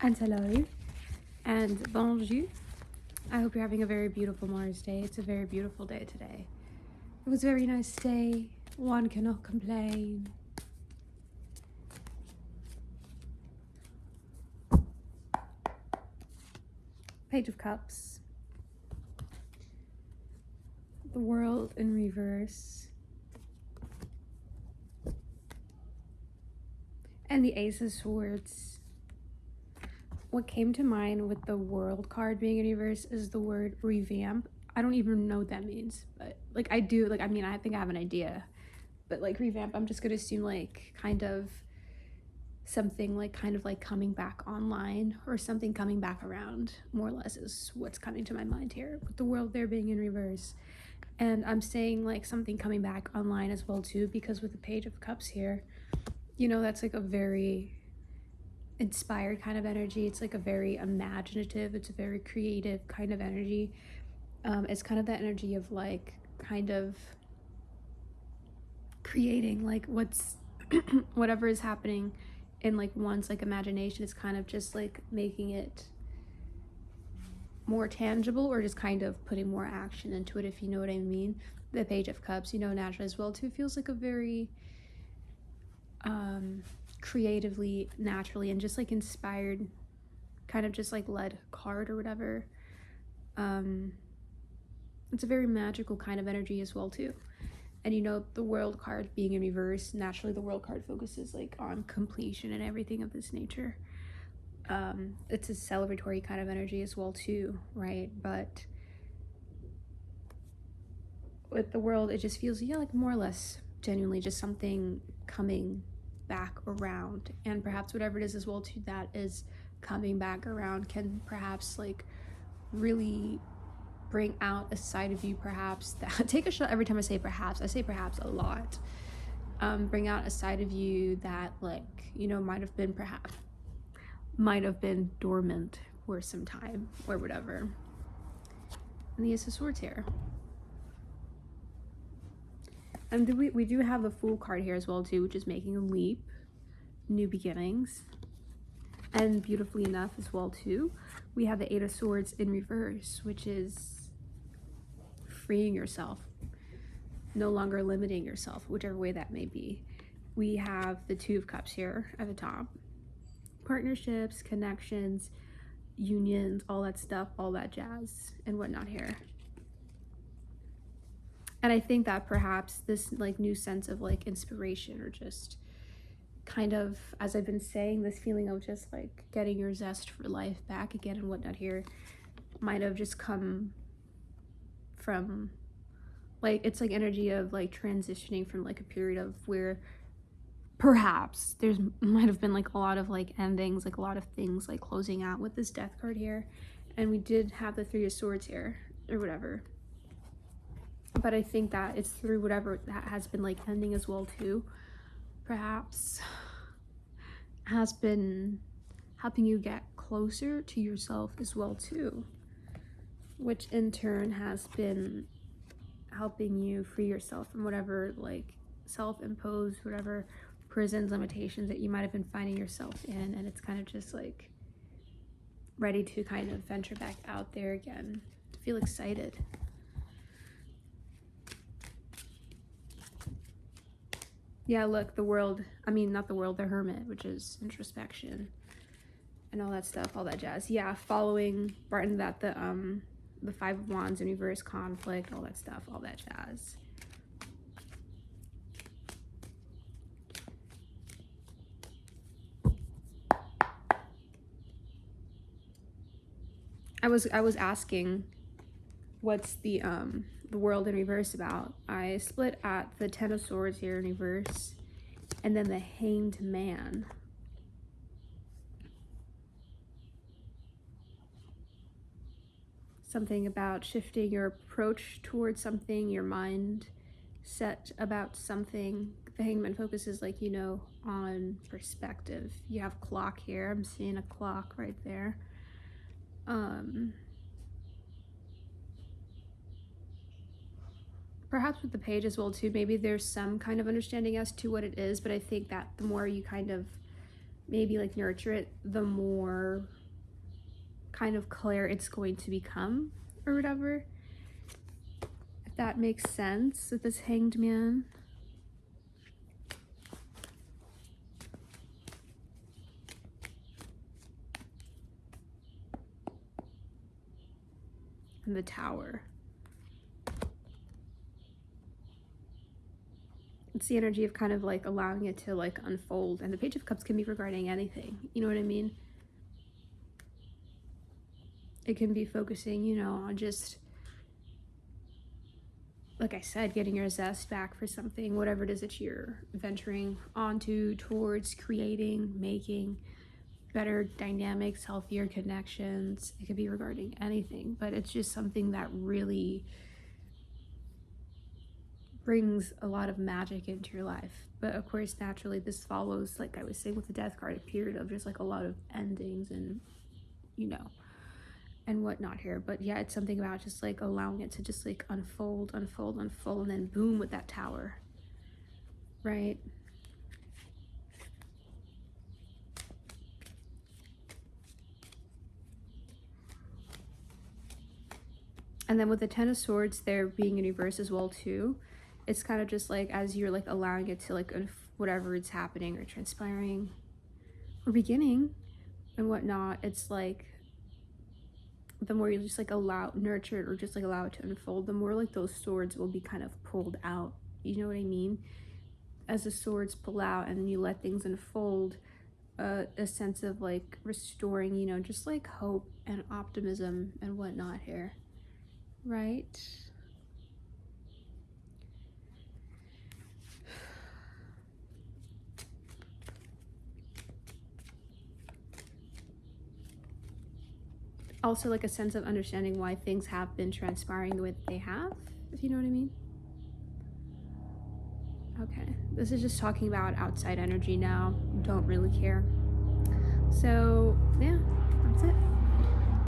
And hello and bonjour. I hope you're having a very beautiful Mars Day. It's a very beautiful day today. It was a very nice day. One cannot complain. Page of Cups. The World in reverse. And the Ace of Swords. What came to mind with the World card being in reverse is the word revamp. I don't even know what that means, but I do, I think I have an idea, but revamp, I'm just gonna assume kind of something kind of coming back online or something coming back around, more or less is what's coming to my mind here with the World there being in reverse. And I'm saying something coming back online as well too, because with the Page of Cups here, that's a very inspired kind of energy. It's a very imaginative, it's a very creative kind of energy. It's kind of that energy of kind of creating what's whatever is happening in one's imagination. Is kind of just making it more tangible, or just kind of putting more action into it, if you know what I mean. The Page of Cups, naturally as well too, feels a very creatively, naturally, and just inspired, kind of just led card or whatever. It's a very magical kind of energy as well too. And the World card being in reverse, naturally the World card focuses on completion and everything of this nature. It's a celebratory kind of energy as well too, right? But with the World, it just feels more or less genuinely just something coming back around, and perhaps whatever it is as well too that is coming back around can perhaps really bring out a side of you, perhaps that take a shot every time I say perhaps. I say perhaps a lot. Bring out a side of you that might have been dormant for some time or whatever. And the Ace of Swords here. And we do have the Fool card here as well too, which is making a leap, new beginnings. And beautifully enough as well too, we have the Eight of Swords in reverse, which is freeing yourself, no longer limiting yourself, whichever way that may be. We have the Two of Cups here at the top. Partnerships, connections, unions, all that stuff, all that jazz and whatnot here. And I think that perhaps this new sense of inspiration, or just kind of, as I've been saying, this feeling of just getting your zest for life back again and whatnot here, might have just come from it's energy of transitioning from a period of where perhaps there's might have been a lot of endings, a lot of things closing out with this Death card here. And we did have the Three of Swords here or whatever, but I think that it's through whatever that has been ending as well too, perhaps has been helping you get closer to yourself as well too, which in turn has been helping you free yourself from whatever self-imposed whatever prisons, limitations that you might have been finding yourself in. And it's kind of just ready to kind of venture back out there again, to feel excited. Yeah, look, the World, not the World, the Hermit, which is introspection and all that stuff, all that jazz. Yeah, following Barton, that the Five of Wands in reverse, conflict, all that stuff, all that jazz. I was asking what's the World in reverse about. I split at the Ten of Swords here in reverse, and then the Hanged Man. Something about shifting your approach towards something, your mind set about something. The Hanged Man focuses on perspective. You have clock here. I'm seeing a clock right there. Perhaps with the Page as well too, maybe there's some kind of understanding as to what it is, but I think that the more you kind of maybe like nurture it, the more kind of clear it's going to become or whatever, if that makes sense with this Hanged Man. And the Tower. It's the energy of kind of like allowing it to like unfold, and the Page of Cups can be regarding anything, you know what I mean? It can be focusing, you know, on just, like I said, getting your zest back for something, whatever it is that you're venturing onto, towards, creating, making better dynamics, healthier connections. It could be regarding anything, but it's just something that really brings a lot of magic into your life. But of course, naturally, this follows, like I was saying with the Death card, a period of just like a lot of endings and, you know, and whatnot here. But yeah, it's something about just like allowing it to just like unfold, unfold, unfold, and then boom with that Tower, right? And then with the Ten of Swords, there being in reverse as well too, it's kind of just like as you're like allowing it to like whatever it's happening or transpiring or beginning and whatnot, it's like the more you just like nurture it or just like allow it to unfold, the more like those swords will be kind of pulled out, you know what I mean? As the swords pull out and you let things unfold, a sense of like restoring, you know, just like hope and optimism and whatnot here, right? Also like a sense of understanding why things have been transpiring the way that they have, if you know what I mean. Okay, this is just talking about outside energy now. Don't really care. So yeah, that's it.